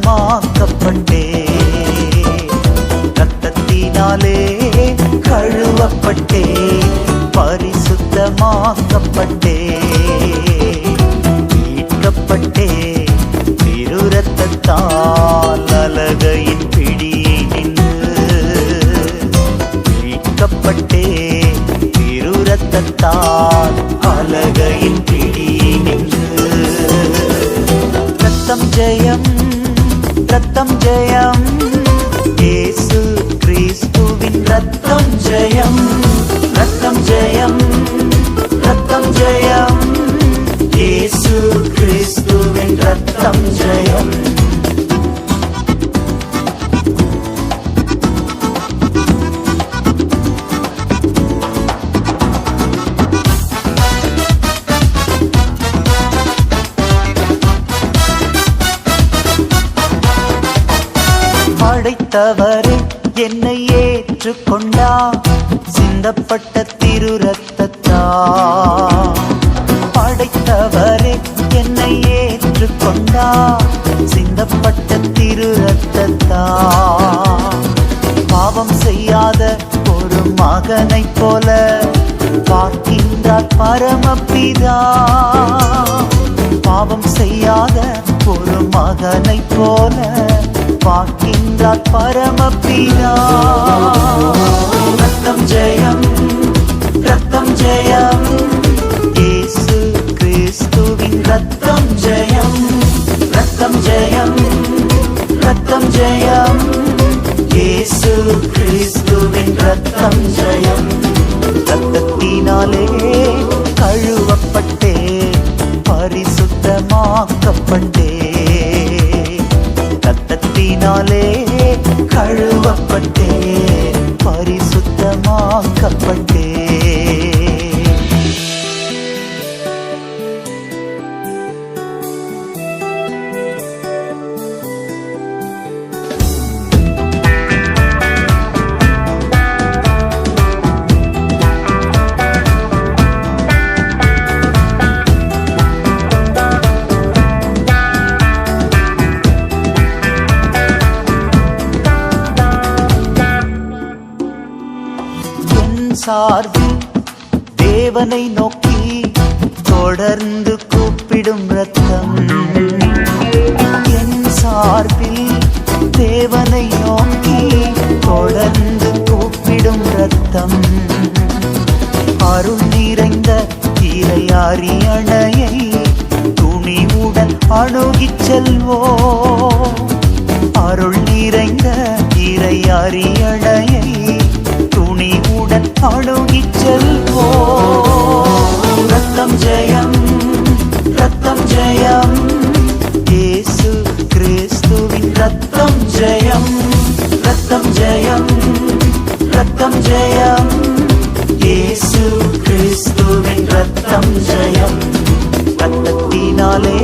பரிசுத்தமாக்கப்பட்டே, இரத்தத்தினாலே கழுவப்பட்டே, பரிசுத்தமாக்கப்பட்டே, மீட்கப்பட்டே, திரு இரத்தத்தால் அலகையின் பிடியை நின்று, மீட்கப்பட்டே, திரு இரத்தத்தால் அலகையின் பிடியை நின்று. ரத்தம் ஜெயம், ரத்தம் ஜெயம், இயேசு கிறிஸ்துவின் ரத்தம் ஜெயம், ரத்தம் ஜெயம், ரத்தம் ஜெயம், இயேசு கிறிஸ்துவின் ரத்தம் ஜெயம். படைத்தவரே என்னை ஏற்றுக்கொண்டா, சிந்தப்பட்ட திரு இரத்தத்தா. படைத்தவரே என்னை ஏற்றுக்கொண்டா, சிந்தப்பட்ட திரு இரத்தத்தா. பாவம் செய்யாத ஒரு மகனைப் போல பார்க்கின்றார் பரமபிதா. பாவம் செய்யாத ஒரு மகனைப் போல பார்க்கின்றார் பரமபிதா. ரத்தம் ஜெயம், ரத்தம் ஜெயம், இயேசு கிறிஸ்துவின் ரத்தம் ஜெயம், ரத்தம் ஜெயம், ரத்தம் ஜெயம், இயேசு கிறிஸ்துவின் ரத்தம் ஜெயம். ரத்தத்தினாலே கழுவப்பட்டே, பரிசுத்தமாக்கப்பட்டே, ரத்தத்தினாலே கழுவப்பட்டே, பரிசுத்தமாக்கப்பட்டே. சார்பில் தேவனை நோக்கி தொடர்ந்து கூப்பிடும் ரத்தம், என் சார்பில் தேவனை நோக்கி தொடர்ந்து கூப்பிடும் ரத்தம். அருள் நிறைந்த இறையாரி அணையை துணிவுடன் அணுகிச் செல்வோ, அருள் நிறைந்த இறையாரி அணையை துணிவுடன் அணுகிச் செல்வோ. ரத்தம் ஜெயம், ரத்தம் ஜெயம், இயேசு கிறிஸ்துவின் ரத்தம் ஜெயம், ரத்தம் ஜெயம், ரத்தம் ஜெயம், இயேசு கிறிஸ்துவின் ரத்தம் ஜெயம். ரத்தத்தினாலே